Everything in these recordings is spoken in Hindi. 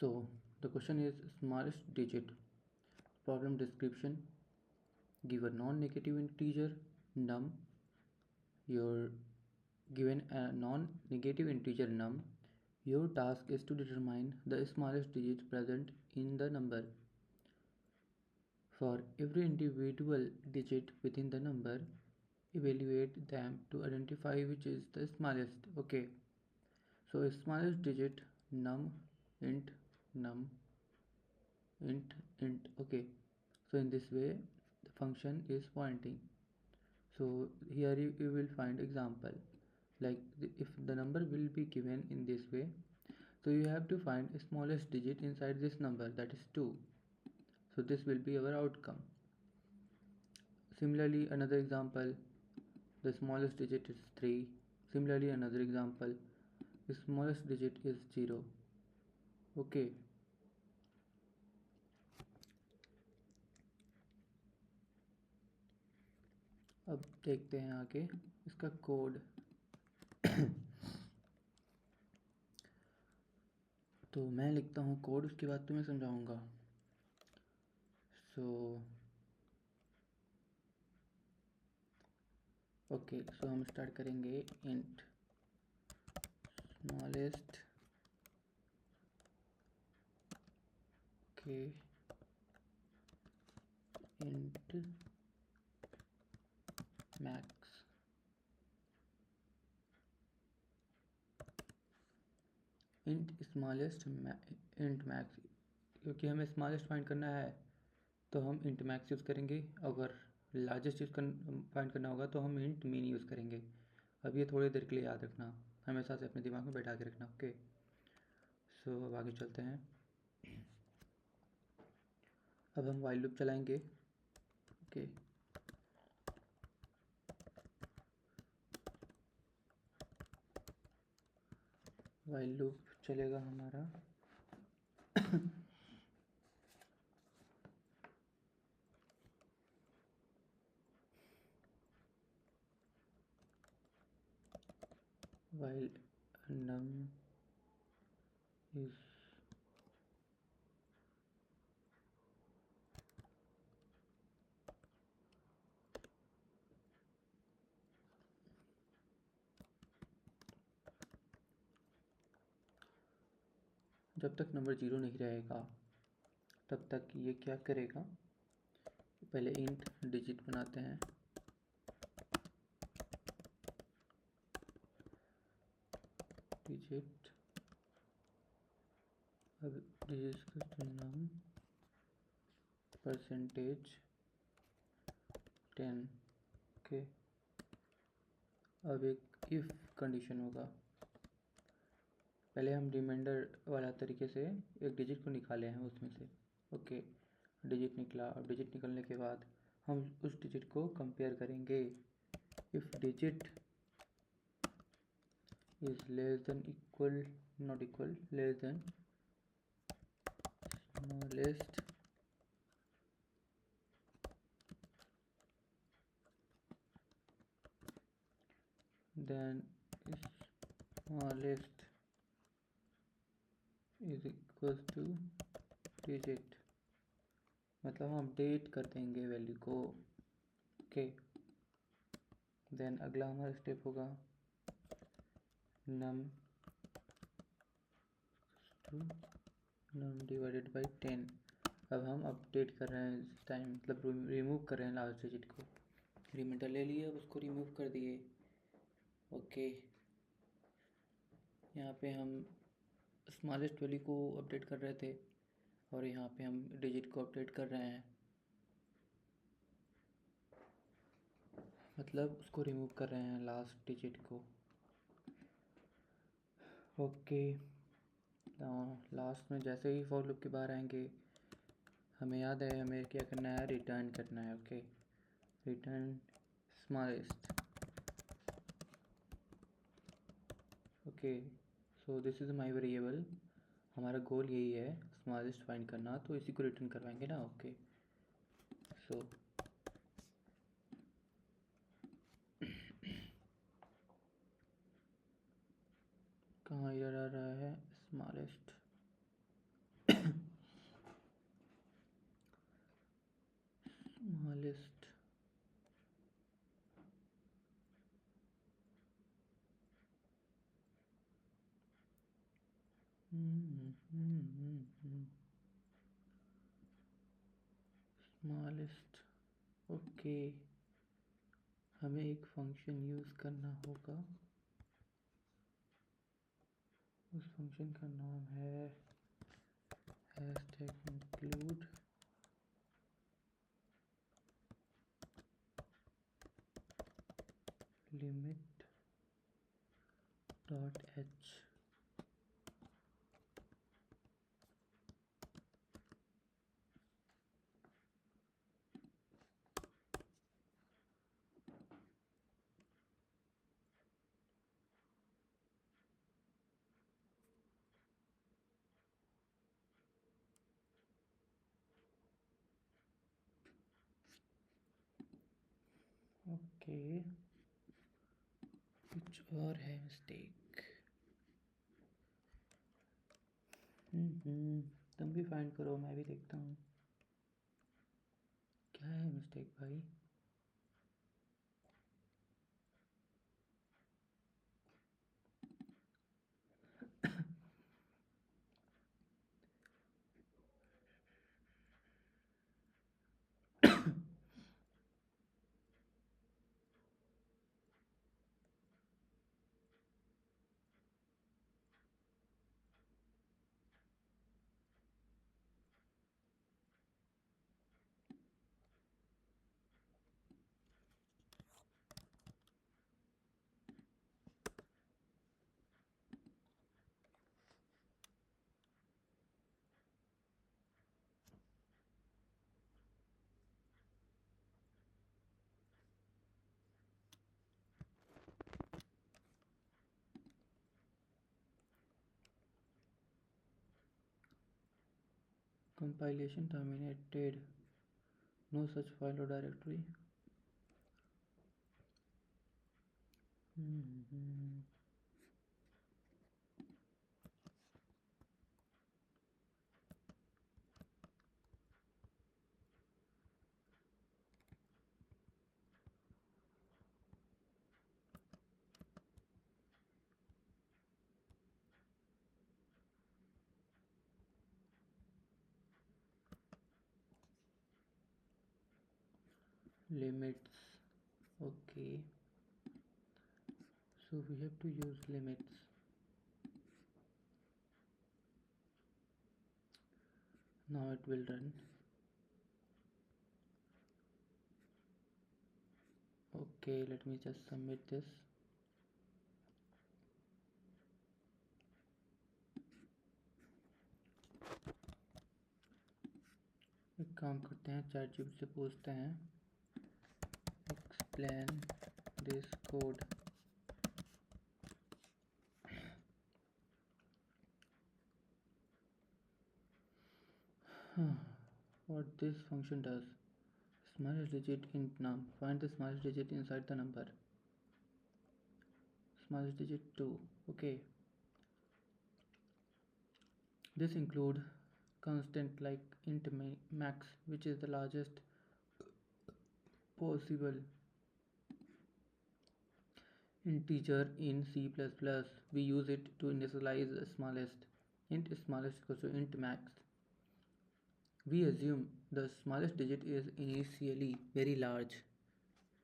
So the question is smallest digit. Problem description: give a non-negative integer num. You're given a non-negative integer num. Your task is to determine the smallest digit present in the number. For every individual digit within the number, evaluate them to identify which is the smallest. Okay, so smallest digit num int num int int. Okay, so in this way the function is pointing. So here you will find example like if the number will be given in this way, so you have to find smallest digit inside this number, that is 2. So this will be our outcome. Similarly, another example, the smallest digit is 3. Similarly, another example, the smallest digit is 0. Okay, अब देखते हैं आगे इसका कोड। तो मैं लिखता हूँ कोड, उसके बाद तुम्हें समझाऊंगा। सो ओके, सो हम स्टार्ट करेंगे इंट स्मॉलेस्ट के int max. Int smallest int max, क्योंकि हमें स्मॉलेस्ट फाइंड करना है तो हम इंट मैक्स यूज़ करेंगे। अगर लार्जेस्ट यूज़ फाइंड करना होगा तो हम इंट मिन यूज़ करेंगे। अब ये थोड़ी देर के लिए याद रखना, हमेशा से अपने दिमाग में बैठा के रखना। ओके, सो अब आगे चलते हैं। अब हम व्हाइल लूप चलाएंगे। ओके, व्हाइल लूप चलेगा हमारा। while num is जब तक नंबर 0 नहीं रहेगा तब तक ये क्या करेगा, पहले इंट डिजिट बनाते हैं। डिजिट, अब डिजिट का नाम परसेंटेज 10। ओके, अब एक इफ कंडीशन होगा। पहले हम रिमाइंडर वाला तरीके से एक डिजिट को निकाले हैं उसमें से। ओके, डिजिट निकला। अब डिजिट निकलने के बाद हम उस डिजिट को कंपेयर करेंगे। If digit is less than equal, not equal, less than smallest then smallest is equal to digit, मतलब हम अपडेट कर देंगे वैल्यू को। ओके, देन अगला हमारा स्टेप होगा नम डिवाइडेड बाई 10। अब हम अपडेट कर रहे हैं इस टाइम, मतलब रिमूव कर रहे हैं लास्ट डिजिट को। रिमाइंडर ले लिए, अब उसको रिमूव कर दिए। ओके, यहाँ पे हम स्मॉलेस्ट वैल्यू को अपडेट कर रहे थे और यहाँ पे हम डिजिट को अपडेट कर रहे हैं, मतलब उसको रिमूव कर रहे हैं लास्ट डिजिट को। ओके, लास्ट में जैसे ही फॉर लूप के बाहर आएंगे, हमें याद है हमें क्या करना है, रिटर्न करना है। Okay, return smallest. Okay, so this is my variable. हमारा गोल यही है स्मॉलेस्ट फाइंड करना, तो इसी को रिटर्न करवाएंगे ना। ओके, सो कहाँ एरर आ रहा है, स्मॉलेस्ट। स्मॉलेस्ट। ओके, हमें एक फंक्शन यूज़ करना होगा। उस फंक्शन का नाम है hashtag include limit dot H. Okay, कुछ और है मिस्टेक। तुम भी फाइंड करो, मैं भी देखता हूँ क्या है मिस्टेक भाई। Compilation terminated. No such file or directory. Limits. Okay, so we have to use limits. Now it will run. Okay, let me just submit this. एक काम करते हैं, ChatGPT से पूछते हैं explain this code. What this function does: smallest digit int num, find the smallest digit inside the number. Smallest digit 2. Okay, this include constant like int max, which is the largest possible integer in C++. We use it to initialize the smallest. Int smallest equals to int max. We assume the smallest digit is initially very large.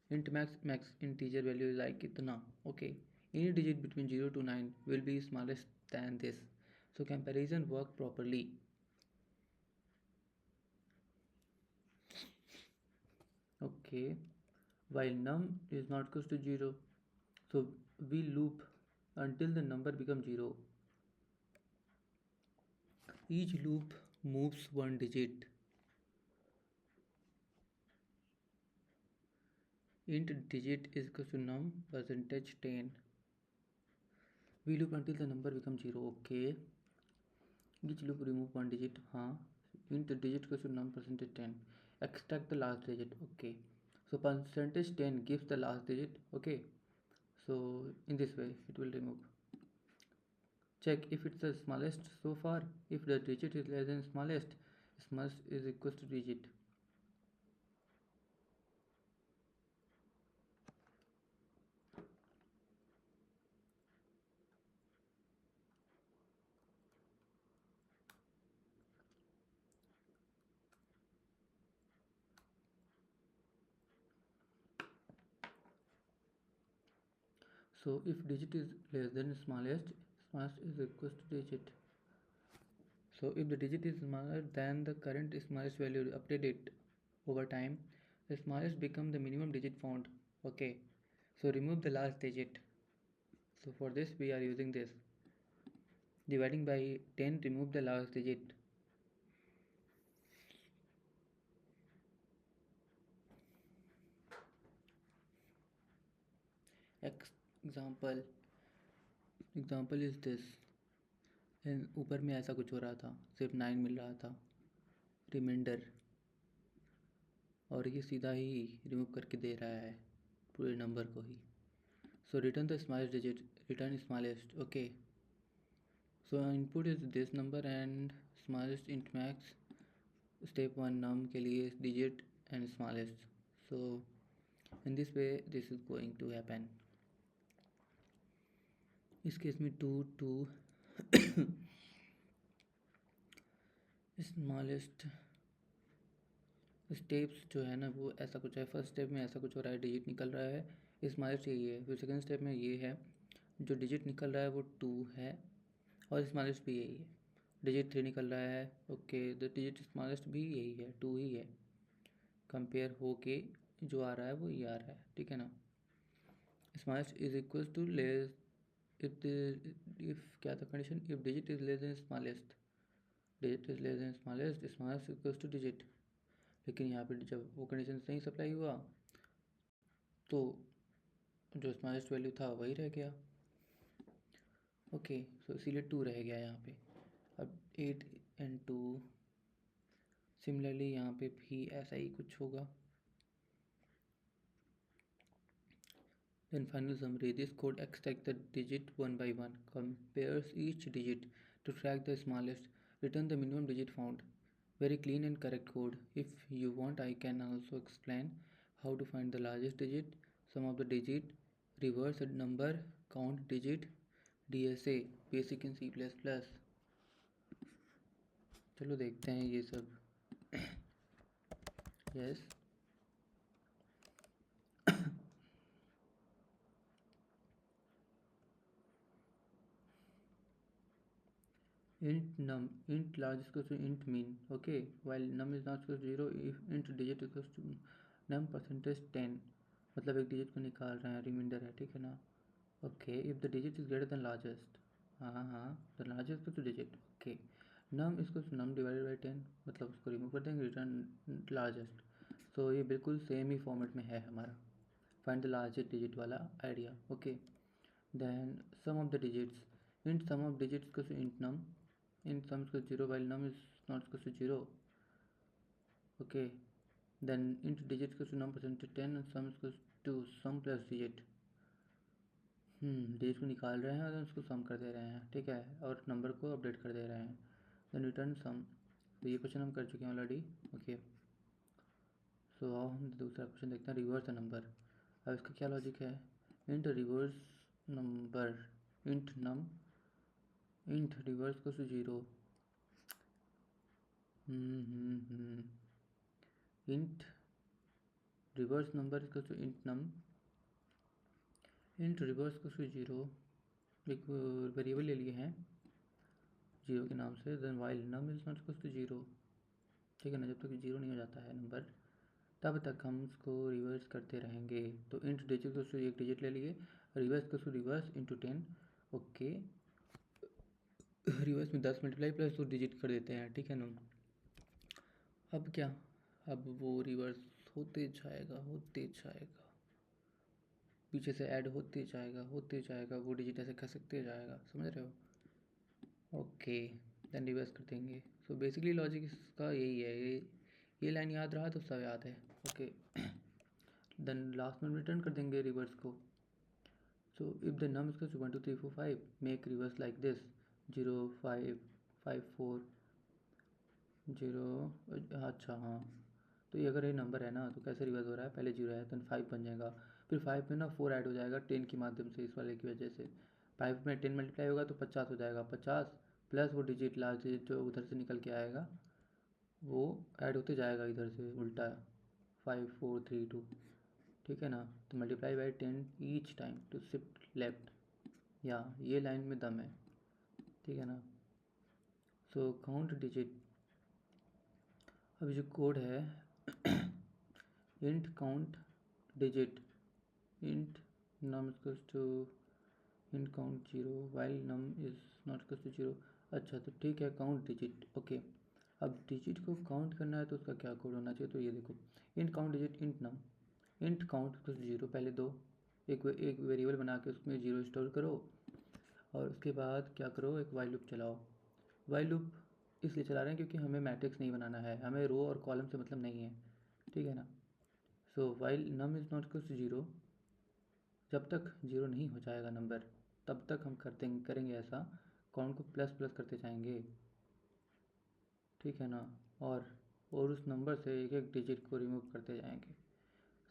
Int max integer value is like itna. Okay, any digit between 0 to 9 will be smallest than this, so comparison work properly. Okay, while num is not equals to 0, so we loop until the number becomes 0. Each loop moves one digit. Int digit is equal to num percentage 10. We loop until the number becomes 0. Okay, each loop remove one digit. Int digit equals to num percentage 10. Extract the last digit. Okay, so percentage 10 gives the last digit. Okay, so in this way it will remove. Check if it's the smallest so far. If the digit is less than smallest is equals to digit. So if digit is less than smallest is equals to digit. So if the digit is smaller than the current smallest value, update it over time. The smallest become the minimum digit found. Okay. So remove the last digit. So for this we are using this. Dividing by 10, remove the last digit. Example is this. ऊपर में ऐसा कुछ हो रहा था, सिर्फ 9 मिल रहा था रिमाइंडर, और ये सीधा ही रिमूव करके दे रहा है पूरे नंबर को ही. So return the smallest digit, return smallest. Okay. So input is this number and smallest int max. Step 1 num के लिए digit and smallest. So in this way this is going to happen. इस केस में 2 स्मॉलेस्ट स्टेप्स जो है ना वो ऐसा कुछ है. फर्स्ट स्टेप में ऐसा कुछ हो रहा है, डिजिट निकल रहा है, स्मॉलेस्ट यही है. फिर सेकंड स्टेप में ये है, जो डिजिट निकल रहा है वो 2 है और स्मॉलेस्ट भी यही है. डिजिट 3 निकल रहा है. ओके. द डिजिट स्मॉलेस्ट भी यही है, 2 ही है. कंपेयर हो के जो आ रहा है वो ये आ रहा है. ठीक है ना. Smallest is equal to less if क्या था condition, if digit is less than smallest. Digit is less than smallest, smallest equal to digit. लेकिन यहाँ पे जब वो कंडीशन नहीं सप्लाई हुआ तो जो स्मॉलेस्ट वैल्यू था वही रह गया. ओके. सो इसीलिए 2 रह गया यहाँ पे. अब 8 and 2 सिमिलरली यहाँ पे भी ऐसा ही कुछ होगा. Then final summary, this code extracts the digit one by one, compares each digit to track the smallest, return the minimum digit found. Very clean and correct code. If you want, I can also explain how to find the largest digit, sum of the digit, reverse number, count digit, DSA, basic in C++. चलो देखते हैं ये सब. Yes. int num, int large is equals to int mean. Okay, while num is not equals to 0 if int digit equals to num percentage 10. मतलब एक डिजिट को निकाल रहे हैं, रिमाइंडर है. ठीक है ना. Okay. If the digit is greater than largest. हाँ, the largest equal to digit. Okay. Num equals to num divided by 10, मतलब उसको रिमूव कर देंगे, रिटर्न लार्जेस्ट. सो ये बिल्कुल सेम ही फॉर्मेट में है हमारा फाइंड द लार्जेस्ट डिजिट वाला idea. Okay. Then sum of the digits, int sum of digits equals to int num, int sum equals 0 while num is not equals to 0. Okay. Then int digit equals to num percentage 10 and sum equals to sum plus digit. Digit को निकाल रहे हैं और उसको सम कर दे रहे हैं. ठीक है. और नंबर को अपडेट कर दे रहे हैं. देन रिटर्न सम. तो ये क्वेश्चन हम कर चुके हैं ऑलरेडी. ओके. सो हम दूसरा क्वेश्चन देखते हैं, रिवर्स द नंबर. अब इसका क्या लॉजिक है, int reverse number, int num, int reverse को 0. Int reverse number equal to int num, int reverse को 0. एक वेरिएबल ले लिए हैं 0 के नाम से. Then while num is not equal to 0. ठीक है ना. जब तक 0 नहीं हो जाता है नंबर तब तक हम उसको रिवर्स करते रहेंगे. तो इंट डिजिट को एक डिजिट ले लिए, रिवर्स को रिवर्स इंटू 10. ओके. रिवर्स में 10 मल्टीप्लाई प्लस 2 डिजिट कर देते हैं. ठीक है ना. अब क्या, अब वो रिवर्स होते जाएगा, पीछे से ऐड होते जाएगा, वो डिजिट ऐसे खसकते जाएगा. समझ रहे हो. ओके. देन रिवर्स कर देंगे. सो बेसिकली लॉजिक इसका यही है. ये लाइन याद रहा तो सब याद है. ओके. देन लास्ट में रिटर्न कर देंगे रिवर्स को. So if the num is 1 2 3 4 5 make reverse like this 0 5 5 4 0. अच्छा हाँ. तो ये अगर ये नंबर है ना तो कैसे रिवर्स हो रहा है, पहले 0 है तो 5 बन जाएगा, फिर 5 में ना 4 ऐड हो जाएगा 10 के माध्यम से, इस वाले की वजह से. 5 में 10 मल्टीप्लाई होगा तो 50 हो जाएगा. 50 प्लस वो डिजिट लास्ट डिजिट जो उधर से निकल के आएगा वो ऐड होते जाएगा इधर से उल्टा. 5 4 3 2. ठीक है ना. तो multiply by 10 each time to shift left, या ये लाइन में दम है, ठीक है ना। सो काउंट डिजिट, अभी जो कोड है int count digit, int num equals to int count 0 while num is not equals to 0। अच्छा तो ठीक है, काउंट डिजिट, ओके। अब डिजिट को काउंट करना है तो उसका क्या कोड होना चाहिए, तो ये देखो int count digit int num, int count equals 0, पहले दो, एक वेरिएबल बना के उसमें 0 स्टोर करो, और उसके बाद क्या करो, एक वाइल लूप चलाओ। वाइल लूप इसलिए चला रहे हैं क्योंकि हमें मैट्रिक्स नहीं बनाना है, हमें रो और कॉलम से मतलब नहीं है, ठीक है ना। So while num is not equals to 0, जब तक 0 नहीं हो जाएगा नंबर तब तक हम करेंगे ऐसा, काउंट को प्लस प्लस करते जाएंगे, ठीक है ना। और उस नंबर से एक एक डिजिट को रिमूव करते जाएंगे।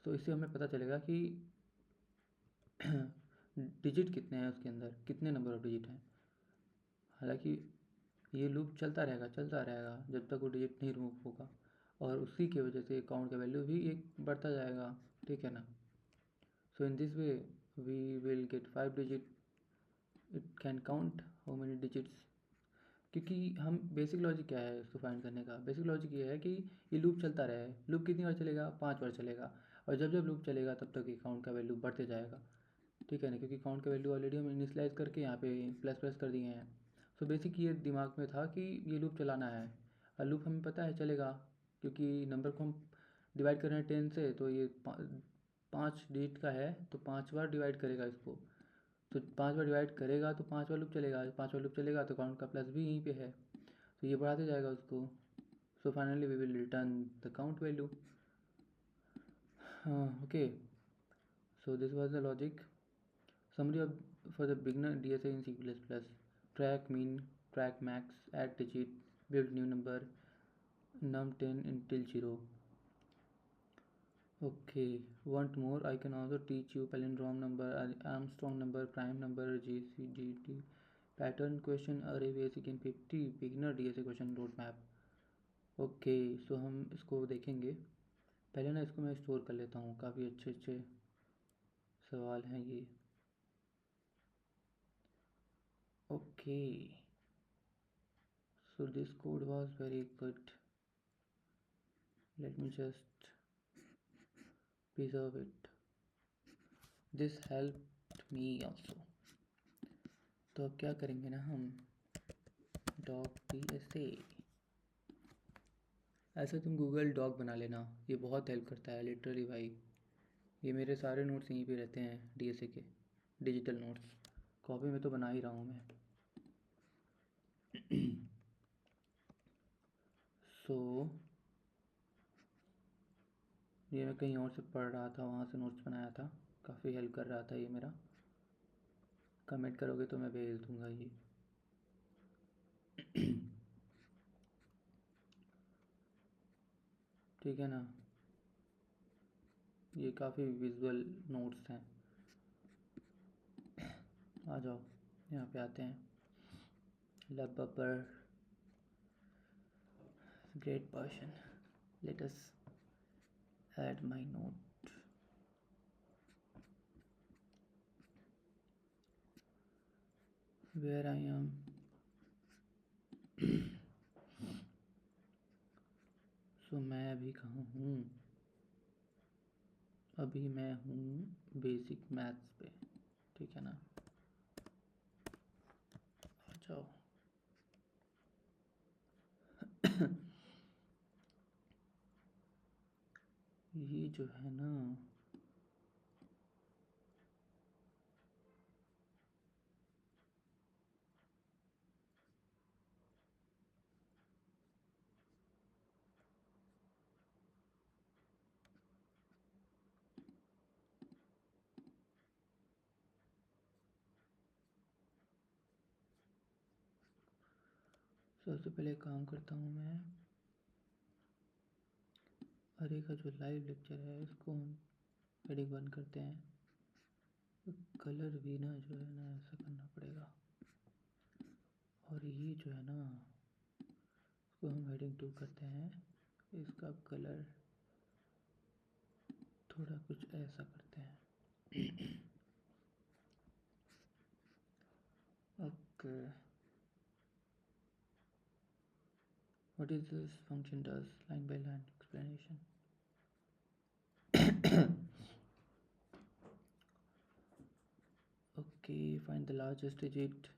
तो इससे हमें पता चलेगा कि डिजिट कितने हैं उसके अंदर, कितने नंबर ऑफ डिजिट हैं। हालांकि ये लूप चलता रहेगा जब तक वो डिजिट नहीं रिमूव होगा, और उसी की वजह से अकाउंट का वैल्यू भी एक बढ़ता जाएगा, ठीक है ना। So in this way we will get 5 digit, it can count how many digits. क्योंकि हम बेसिक लॉजिक क्या है इसको फाइंड करने का, बेसिक लॉजिक ये है कि ये लूप चलता रहे। लूप कितनी बार चलेगा, 5 बार चलेगा, और जब जब लूप चलेगा तब तक अकाउंट का वैल्यू बढ़ते जाएगा, ठीक है ना। क्योंकि काउंट का वैल्यू ऑलरेडी हम इनिशियलाइज करके यहाँ पे प्लस प्लस कर दिए हैं। सो बेसिक ये दिमाग में था कि ये लूप चलाना है, और लूप हमें पता है चलेगा, क्योंकि नंबर को हम डिवाइड कर रहे हैं 10 से, तो ये 5 डिजिट का है तो 5 बार डिवाइड करेगा इसको, तो 5 बार डिवाइड करेगा तो 5 बार लूप चलेगा, 5 बार लूप चलेगा तो काउंट का प्लस भी यहीं पे है, तो ये बढ़ाते जाएगा उसको। So finally we will return the count value. Okay, so this was the logic summary of for the beginner DSA in C++: track min, track max, add digit, build new number, num10 until 0. Okay, want more? I can also teach you palindrome number, Armstrong number, prime number, GCGT, pattern question, array basic in 50, beginner DSA question roadmap. Okay, so हम इसको देखेंगे। पहले ना इसको मैं स्टोर कर लेता हूँ, काफ़ी अच्छे अच्छे सवाल हैं ये। Okay, so this code was very good, let me just preserve it, this helped me also। तो अब क्या करेंगे ना हम, डॉग DSA, ऐसा तुम गूगल डॉग बना लेना, ये बहुत हेल्प करता है लिटरली भाई। ये मेरे सारे नोट्स यहीं पे रहते हैं DSA के, डिजिटल नोट्स, कॉपी में तो बना ही रहा हूँ मैं। सो ये मैं कहीं और से पढ़ रहा था, वहाँ से नोट्स बनाया था, काफ़ी हेल्प कर रहा था ये मेरा। कमेंट करोगे तो मैं भेज दूँगा ये। ठीक है ना, ये काफ़ी विजुअल नोट्स हैं। आ जाओ, यहाँ पे आते हैं। लबर great person, let us add my note. Where I am, so मैं अभी कहाँ हूँ, अभी मैं हूँ बेसिक मैथ्स पे, ठीक है ना। आ जाओ। ये जो है ना, सबसे पहले काम करता हूँ मैं, अरे का जो लाइव लेक्चर है इसको हम हेडिंग बंद करते हैं, तो कलर भी ना जो है ना ऐसा करना पड़ेगा, और ये जो है ना इसको हम हेडिंग 2 करते हैं, इसका कलर थोड़ा कुछ ऐसा करते हैं। Okay. What is this function does? Line by line explanation. Okay, find the largest digit.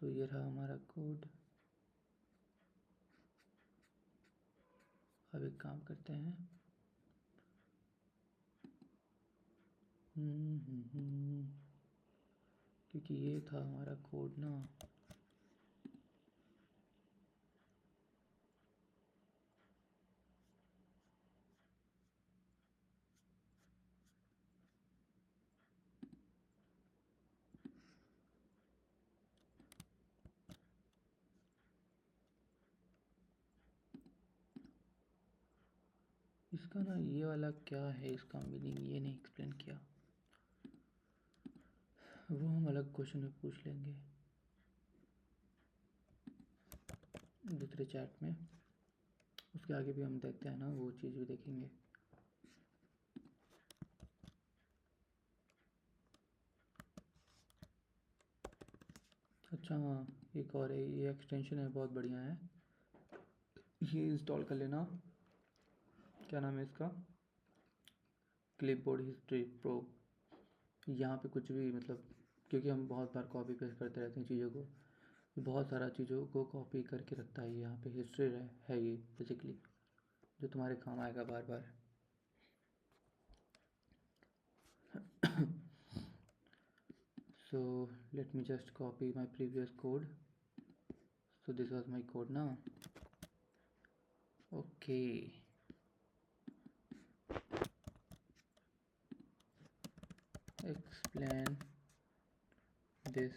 So ये रहा हमारा कोड. अब एक काम करते हैं. क्योंकि ये था हमारा कोड ना. इसका ना ये वाला क्या है, इसका मीनिंग ये नहीं एक्सप्लेन किया. वो हम अलग क्वेश्चन में पूछ लेंगे दूसरे चैट में. उसके आगे भी हम देखते हैं ना, वो चीज़ भी देखेंगे. अच्छा हाँ, एक और है, ये एक्सटेंशन है, बहुत बढ़िया है. ये इंस्टॉल कर लेना. क्या नाम है इसका? Clipboard history pro. यहाँ पे कुछ भी मतलब, क्योंकि हम बहुत बार कॉपी पेस्ट करते रहते हैं चीज़ों को, बहुत सारा चीज़ों को कॉपी करके रखता है. यहाँ पे हिस्ट्री है ये बेसिकली, जो तुम्हारे काम आएगा बार बार. So let me just copy my previous code. So this was my code now. Okay. Explain this.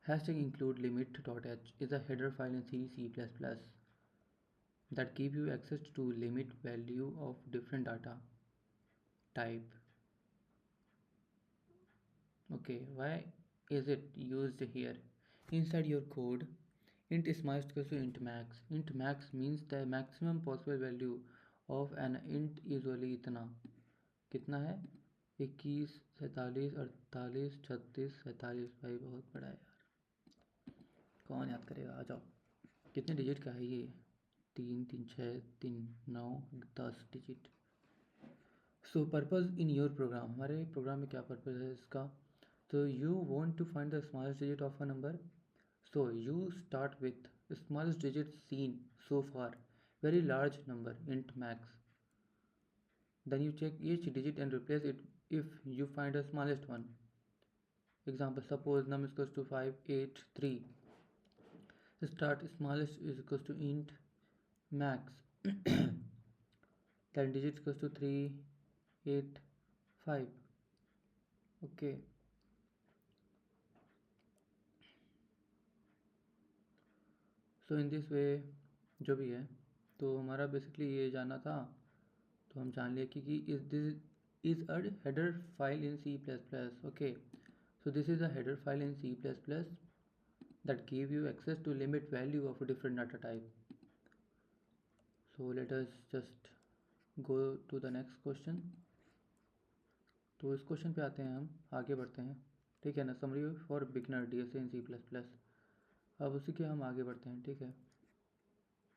Hashtag include limit.h is a header file in C++ that give you access to limit value of different data type. Okay, why is it used here? Inside your code, int is equals to int max. Int max means the maximum possible value of an int is only इतना. कितना है? 21, 47, 48, 36, 47. भाई बहुत बड़ा है यार, कौन याद करेगा. आ जाओ. कितने डिजिट का है ये? 3 3 6 3 9 10 digit. So purpose in your program, हमारे प्रोग्राम में क्या पर्पज़ है इसका? तो you want to find the smallest digit of a number. So you start with the smallest digit seen so far, very large number, int max. Then you check each digit and replace it if you find the smallest one. Example, suppose num is equals to 5, 8, 3. Start smallest is equals to int max. Then digit is equals to 3, 8, 5. Okay. So in this वे जो भी है, तो हमारा बेसिकली ये जानना था. तो हम जान लिए कि is this is a header file in C++. Okay, so this is a header file in C++ that give you access to limit value of a different data type. So let us just go to the next question. तो इस क्वेश्चन पे आते हैं, हम आगे बढ़ते हैं. ठीक है ना, summary for beginner DSA in C++. अब उसी के हम आगे बढ़ते हैं. ठीक है.